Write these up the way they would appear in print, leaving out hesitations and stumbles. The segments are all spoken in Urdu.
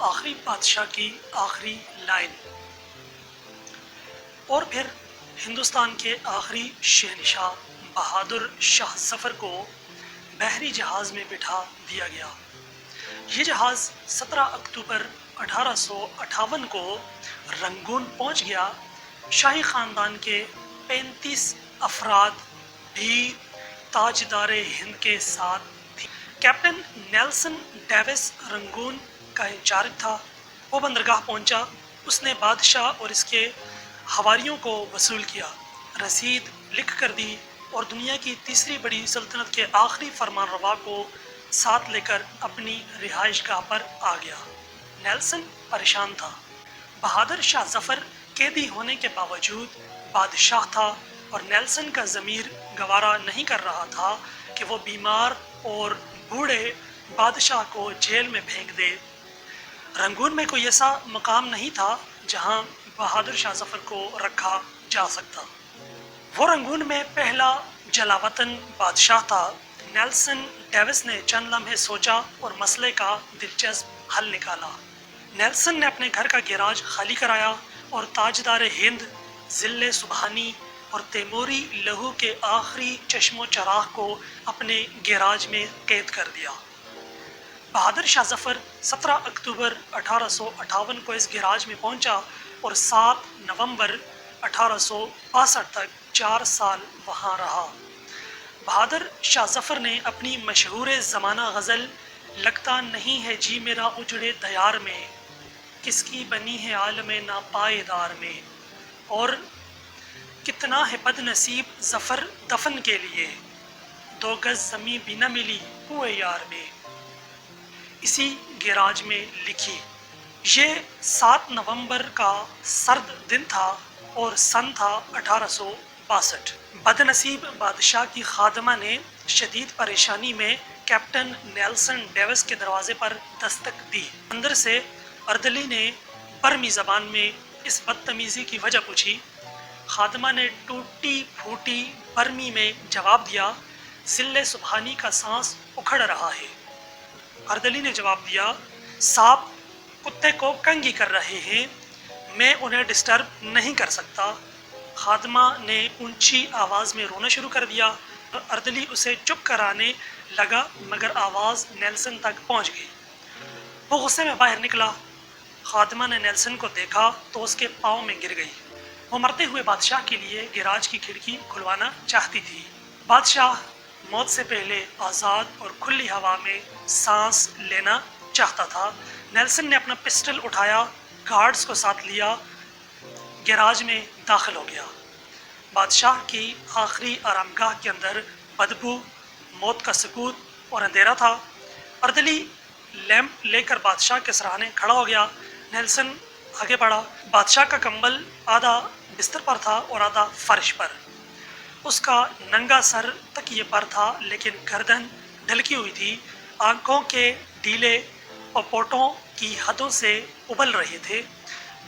آخری بادشاہ کی آخری لائن۔ اور پھر ہندوستان کے آخری شہنشاہ بہادر شاہ ظفر کو بحری جہاز میں بٹھا دیا گیا۔ یہ جہاز 17 اکتوبر 1858 کو رنگون پہنچ گیا۔ شاہی خاندان کے 35 افراد بھی تاجدار ہند کے ساتھ تھے۔ کیپٹن نیلسن ڈیوس رنگون کا انچارج تھا۔ وہ بندرگاہ پہنچا۔ اس نے بادشاہ اور اس کے حواریوں کو وصول کیا، رسید لکھ کر دی اور دنیا کی تیسری بڑی سلطنت کے آخری فرمان روا کو ساتھ لے کر اپنی رہائش گاہ پر آ گیا۔ نیلسن پریشان تھا۔ بہادر شاہ ظفر قیدی ہونے کے باوجود بادشاہ تھا اور نیلسن کا ضمیر گوارا نہیں کر رہا تھا کہ وہ بیمار اور بوڑھے بادشاہ کو جیل میں پھینک دے۔ رنگون میں کوئی ایسا مقام نہیں تھا جہاں بہادر شاہ ظفر کو رکھا جا سکتا۔ وہ رنگون میں پہلا جلاوطن بادشاہ تھا۔ نیلسن ڈیوس نے چند لمحے سوچا اور مسئلے کا دلچسپ حل نکالا۔ نیلسن نے اپنے گھر کا گیراج خالی کرایا اور تاجدار ہند، ضلع سبحانی اور تیموری لہو کے آخری چشم و چراغ کو اپنے گیراج میں قید کر دیا۔ بہادر شاہ ظفر 17 اکتوبر 1858 کو اس گیراج میں پہنچا اور 7 نومبر 1862 تک 4 سال وہاں رہا۔ بہادر شاہ ظفر نے اپنی مشہور زمانہ غزل "لگتا نہیں ہے جی میرا اجڑے دیار میں، کس کی بنی ہے عالم ناپائیدار میں، اور کتنا ہے بد نصیب ظفر دفن کے لیے، 2 گز زمیں بھی نہ ملی کوئے یار میں" اسی گیراج میں لکھی۔ یہ 7 نومبر کا سرد دن تھا اور سن تھا 1862۔ بد نصیب بادشاہ کی خادمہ نے شدید پریشانی میں کیپٹن نیلسن ڈیوس کے دروازے پر دستک دی۔ اندر سے اردلی نے برمی زبان میں اس بدتمیزی کی وجہ پوچھی۔ خادمہ نے ٹوٹی پھوٹی برمی میں جواب دیا، "ضلع سبحانی کا سانس اکھڑ رہا ہے"۔ اردلی نے جواب دیا، "سانپ کتے کو کنگھی کر رہے ہیں، میں انہیں ڈسٹرب نہیں کر سکتا"۔ خادمہ نے اونچی آواز میں رونا شروع کر دیا۔ اردلی اسے چپ کرانے لگا مگر آواز نیلسن تک پہنچ گئی۔ وہ غصے میں باہر نکلا۔ خادمہ نے نیلسن کو دیکھا تو اس کے پاؤں میں گر گئی۔ وہ مرتے ہوئے بادشاہ کے لیے گیراج کی کھڑکی کھلوانا چاہتی تھی۔ بادشاہ موت سے پہلے آزاد اور کھلی ہوا میں سانس لینا چاہتا تھا۔ نیلسن نے اپنا پسٹل اٹھایا، گارڈز کو ساتھ لیا، گیراج میں داخل ہو گیا۔ بادشاہ کی آخری آرامگاہ کے اندر بدبو، موت کا سکوت اور اندھیرا تھا۔ اردلی لیمپ لے کر بادشاہ کے سراہنے کھڑا ہو گیا۔ نیلسن آگے بڑھا۔ بادشاہ کا کمبل آدھا بستر پر تھا اور آدھا فرش پر۔ اس کا ننگا سر تکیے پر تھا لیکن گردن ڈھلکی ہوئی تھی۔ آنکھوں کے ڈیلے پپوٹوں کی حدوں سے ابل رہے تھے۔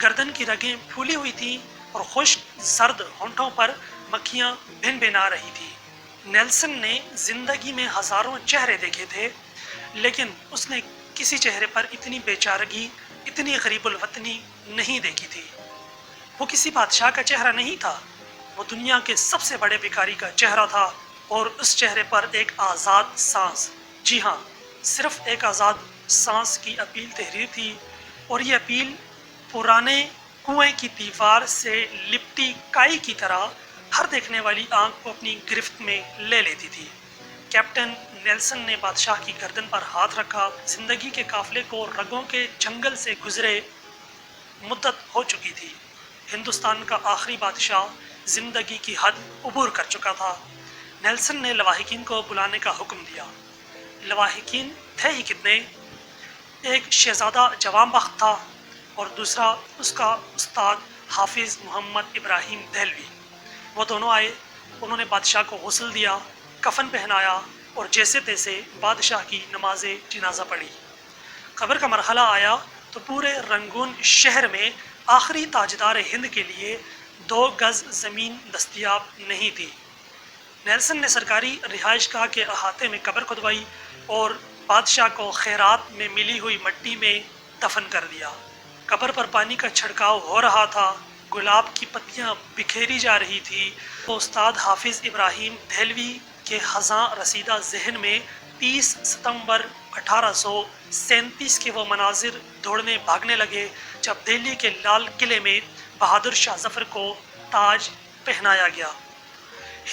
گردن کی رگیں پھولی ہوئی تھیں اور خشک زرد ہونٹوں پر مکھیاں بھن بھنا رہی تھی۔ نیلسن نے زندگی میں ہزاروں چہرے دیکھے تھے لیکن اس نے کسی چہرے پر اتنی بے چارگی، اتنی غریب الوطنی نہیں دیکھی تھی۔ وہ کسی بادشاہ کا چہرہ نہیں تھا، وہ دنیا کے سب سے بڑے بھکاری کا چہرہ تھا اور اس چہرے پر ایک آزاد سانس، جی ہاں، صرف ایک آزاد سانس کی اپیل تحریر تھی، اور یہ اپیل پرانے کنویں کی دیوار سے لپٹی کائی کی طرح ہر دیکھنے والی آنکھ کو اپنی گرفت میں لے لیتی تھی۔ کیپٹن نیلسن نے بادشاہ کی گردن پر ہاتھ رکھا۔ زندگی کے قافلے کو رگوں کے جنگل سے گزرے مدت ہو چکی تھی۔ ہندوستان کا آخری بادشاہ زندگی کی حد عبور کر چکا تھا۔ نیلسن نے لواحقین کو بلانے کا حکم دیا۔ لواحقین تھے ہی کتنے، ایک شہزادہ جوان بخت تھا اور دوسرا اس کا استاد حافظ محمد ابراہیم دہلوی۔ وہ دونوں آئے، انہوں نے بادشاہ کو غسل دیا، کفن پہنایا اور جیسے تیسے بادشاہ کی نماز جنازہ پڑھی۔ قبر کا مرحلہ آیا تو پورے رنگون شہر میں آخری تاجدار ہند کے لیے 2 گز زمین دستیاب نہیں تھی۔ نیلسن نے سرکاری رہائش گاہ کے احاطے میں قبر کھدوائی اور بادشاہ کو خیرات میں ملی ہوئی مٹی میں دفن کر دیا۔ قبر پر پانی کا چھڑکاؤ ہو رہا تھا، گلاب کی پتیاں بکھیری جا رہی تھی تو استاد حافظ ابراہیم دہلوی کے خزاں رسیدہ ذہن میں 30 ستمبر 1837 کے وہ مناظر دوڑنے بھاگنے لگے جب دہلی کے لال قلعے میں بہادر شاہ ظفر کو تاج پہنایا گیا۔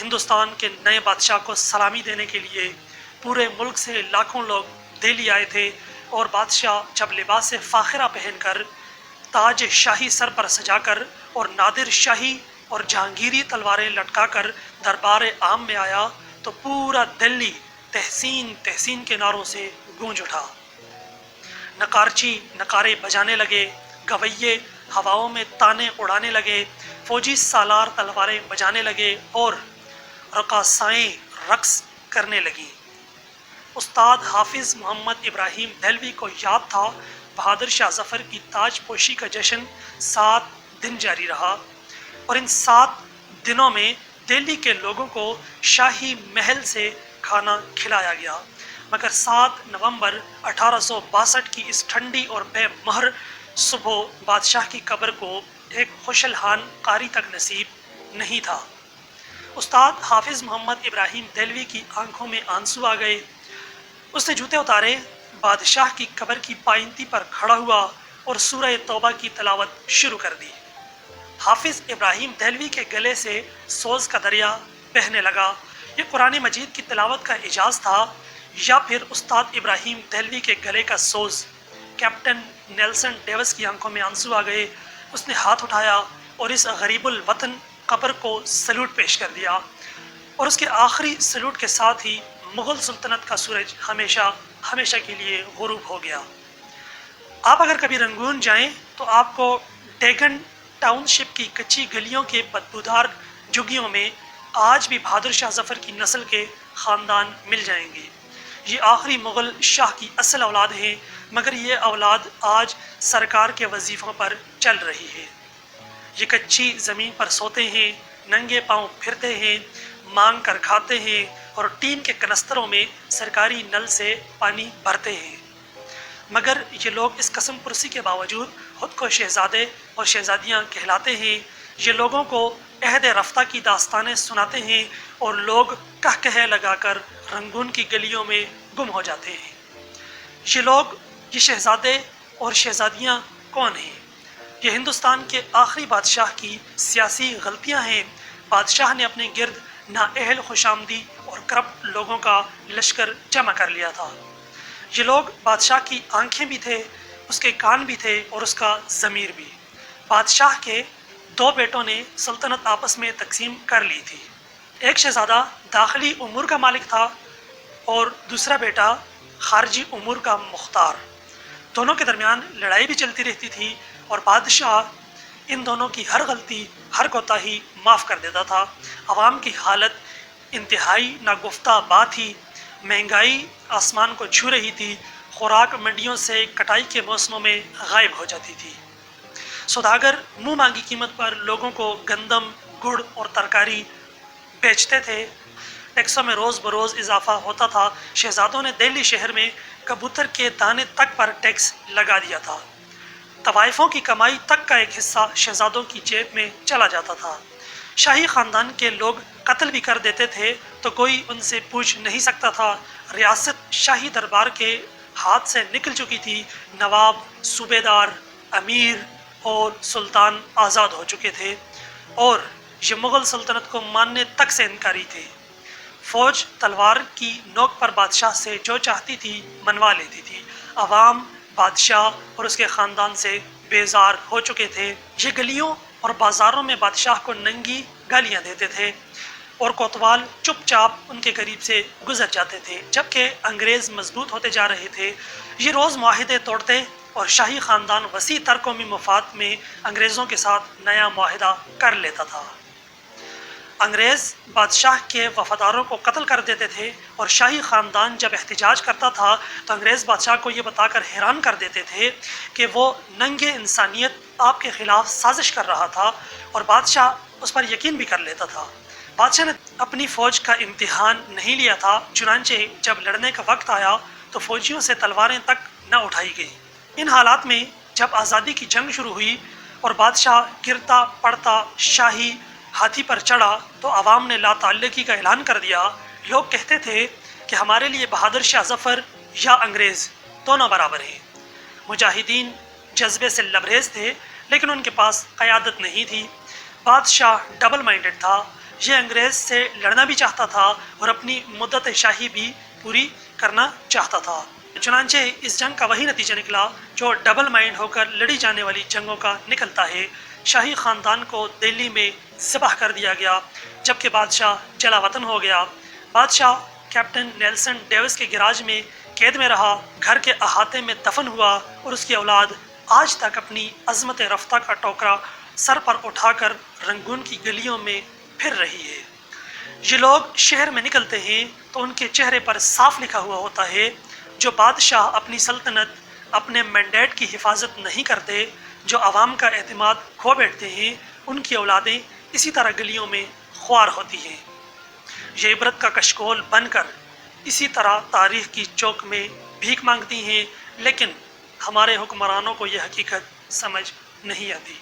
ہندوستان کے نئے بادشاہ کو سلامی دینے کے لیے پورے ملک سے لاکھوں لوگ دہلی آئے تھے اور بادشاہ جب لباس فاخرہ پہن کر، تاج شاہی سر پر سجا کر اور نادر شاہی اور جہانگیری تلواریں لٹکا کر دربار عام میں آیا تو پورا دلی تحسین تحسین کے نعروں سے گونج اٹھا۔ نقارچی نقارے بجانے لگے، گویے ہواؤں میں تانے اڑانے لگے، فوجی سالار تلواریں بجانے لگے اور رقاصائیں رقص کرنے لگیں۔ استاد حافظ محمد ابراہیم دہلوی کو یاد تھا بہادر شاہ ظفر کی تاج پوشی کا جشن 7 دن جاری رہا اور ان 7 دنوں میں دہلی کے لوگوں کو شاہی محل سے کھانا کھلایا گیا، مگر 7 نومبر 1862 کی اس ٹھنڈی اور بے مہر صبح بادشاہ کی قبر کو ایک خوشلحان قاری تک نصیب نہیں تھا۔ استاد حافظ محمد ابراہیم دہلوی کی آنکھوں میں آنسو آ گئے۔ اس نے جوتے اتارے، بادشاہ کی قبر کی پائنتی پر کھڑا ہوا اور سورہ توبہ کی تلاوت شروع کر دی۔ حافظ ابراہیم دہلوی کے گلے سے سوز کا دریا بہنے لگا۔ یہ قرآن مجید کی تلاوت کا اعجاز تھا یا پھر استاد ابراہیم دہلوی کے گلے کا سوز؟ کیپٹن نیلسن ڈیوس کی آنکھوں میں آنسو آ گئے۔ اس نے ہاتھ اٹھایا اور اس غریب الوطن قبر کو سلوٹ پیش کر دیا اور اس کے آخری سلوٹ کے ساتھ ہی مغل سلطنت کا سورج ہمیشہ ہمیشہ کے لیے غروب ہو گیا۔ آپ اگر کبھی رنگون جائیں تو آپ کو ڈیگن ٹاؤن شپ کی کچی گلیوں کے بدبودار جھگیوں میں آج بھی بہادر شاہ ظفر کی نسل کے خاندان مل جائیں گے۔ یہ آخری مغل شاہ کی اصل اولاد ہیں، مگر یہ اولاد آج سرکار کے وظیفوں پر چل رہی ہے۔ یہ کچی زمین پر سوتے ہیں، ننگے پاؤں پھرتے ہیں، مانگ کر کھاتے ہیں اور ٹین کے کنستروں میں سرکاری نل سے پانی بھرتے ہیں، مگر یہ لوگ اس قسم پرسی کے باوجود خود کو شہزادے اور شہزادیاں کہلاتے ہیں۔ یہ لوگوں کو عہد رفتہ کی داستانیں سناتے ہیں اور لوگ کہے لگا کر رنگون کی گلیوں میں گم ہو جاتے ہیں۔ یہ لوگ، یہ شہزادے اور شہزادیاں کون ہیں؟ یہ ہندوستان کے آخری بادشاہ کی سیاسی غلطیاں ہیں۔ بادشاہ نے اپنے گرد نااہل خوشامدی اور کرپٹ لوگوں کا لشکر جمع کر لیا تھا۔ یہ لوگ بادشاہ کی آنکھیں بھی تھے، اس کے کان بھی تھے اور اس کا ضمیر بھی۔ بادشاہ کے 2 بیٹوں نے سلطنت آپس میں تقسیم کر لی تھی۔ ایک شہزادہ داخلی امور کا مالک تھا اور دوسرا بیٹا خارجی امور کا مختار۔ دونوں کے درمیان لڑائی بھی چلتی رہتی تھی اور بادشاہ ان دونوں کی ہر غلطی، ہر کوتاہی معاف کر دیتا تھا۔ عوام کی حالت انتہائی ناگفتہ بات تھی، مہنگائی آسمان کو چھو رہی تھی، خوراک منڈیوں سے کٹائی کے موسموں میں غائب ہو جاتی تھی۔ سوداگر منہ مانگی قیمت پر لوگوں کو گندم، گڑ اور ترکاری بیچتے تھے۔ ٹیکسوں میں روز بروز اضافہ ہوتا تھا۔ شہزادوں نے دہلی شہر میں کبوتر کے دانے تک پر ٹیکس لگا دیا تھا۔ طوائفوں کی کمائی تک کا ایک حصہ شہزادوں کی جیب میں چلا جاتا تھا۔ شاہی خاندان کے لوگ قتل بھی کر دیتے تھے تو کوئی ان سے پوچھ نہیں سکتا تھا۔ ریاست شاہی دربار کے ہاتھ سے نکل چکی تھی۔ نواب، صوبیدار، امیر اور سلطان آزاد ہو چکے تھے اور یہ مغل سلطنت کو ماننے تک سے انکاری تھے۔ فوج تلوار کی نوک پر بادشاہ سے جو چاہتی تھی منوا لیتی تھی۔ عوام بادشاہ اور اس کے خاندان سے بیزار ہو چکے تھے۔ یہ گلیوں اور بازاروں میں بادشاہ کو ننگی گالیاں دیتے تھے اور کوتوال چپ چاپ ان کے قریب سے گزر جاتے تھے۔ جبکہ انگریز مضبوط ہوتے جا رہے تھے، یہ روز معاہدے توڑتے اور شاہی خاندان وسیع تر قومی مفاد میں انگریزوں کے ساتھ نیا معاہدہ کر لیتا تھا۔ انگریز بادشاہ کے وفاداروں کو قتل کر دیتے تھے اور شاہی خاندان جب احتجاج کرتا تھا تو انگریز بادشاہ کو یہ بتا کر حیران کر دیتے تھے کہ وہ ننگے انسانیت آپ کے خلاف سازش کر رہا تھا اور بادشاہ اس پر یقین بھی کر لیتا تھا۔ بادشاہ نے اپنی فوج کا امتحان نہیں لیا تھا، چنانچہ جب لڑنے کا وقت آیا تو فوجیوں سے تلواریں تک نہ اٹھائی گئیں۔ ان حالات میں جب آزادی کی جنگ شروع ہوئی اور بادشاہ گرتا پڑتا شاہی ہاتھی پر چڑھا تو عوام نے لا تعلقی کا اعلان کر دیا۔ لوگ کہتے تھے کہ ہمارے لیے بہادر شاہ ظفر یا انگریز دونوں برابر ہیں۔ مجاہدین جذبے سے لبریز تھے لیکن ان کے پاس قیادت نہیں تھی۔ بادشاہ ڈبل مائنڈڈ تھا، یہ انگریز سے لڑنا بھی چاہتا تھا اور اپنی مدت شاہی بھی پوری کرنا چاہتا تھا۔ چنانچہ اس جنگ کا وہی نتیجہ نکلا جو ڈبل مائنڈ ہو کر لڑی جانے والی جنگوں کا نکلتا ہے۔ شاہی خاندان کو دہلی میں ذبح کر دیا گیا جبکہ بادشاہ جلا وطن ہو گیا۔ بادشاہ کیپٹن نیلسن ڈیوس کے گراج میں قید میں رہا، گھر کے احاطے میں دفن ہوا اور اس کی اولاد آج تک اپنی عظمت رفتہ کا ٹوکرا سر پر اٹھا کر رنگون کی گلیوں میں پھر رہی ہے۔ یہ لوگ شہر میں نکلتے ہیں تو ان کے چہرے پر صاف لکھا ہوا ہوتا ہے، جو بادشاہ اپنی سلطنت اپنے مینڈیٹ کی حفاظت نہیں کرتے، جو عوام کا اعتماد کھو بیٹھتے ہیں، ان کی اولادیں اسی طرح گلیوں میں خوار ہوتی ہیں۔ یہ عبرت کا کشکول بن کر اسی طرح تاریخ کی چوک میں بھیک مانگتی ہیں، لیکن ہمارے حکمرانوں کو یہ حقیقت سمجھ نہیں آتی۔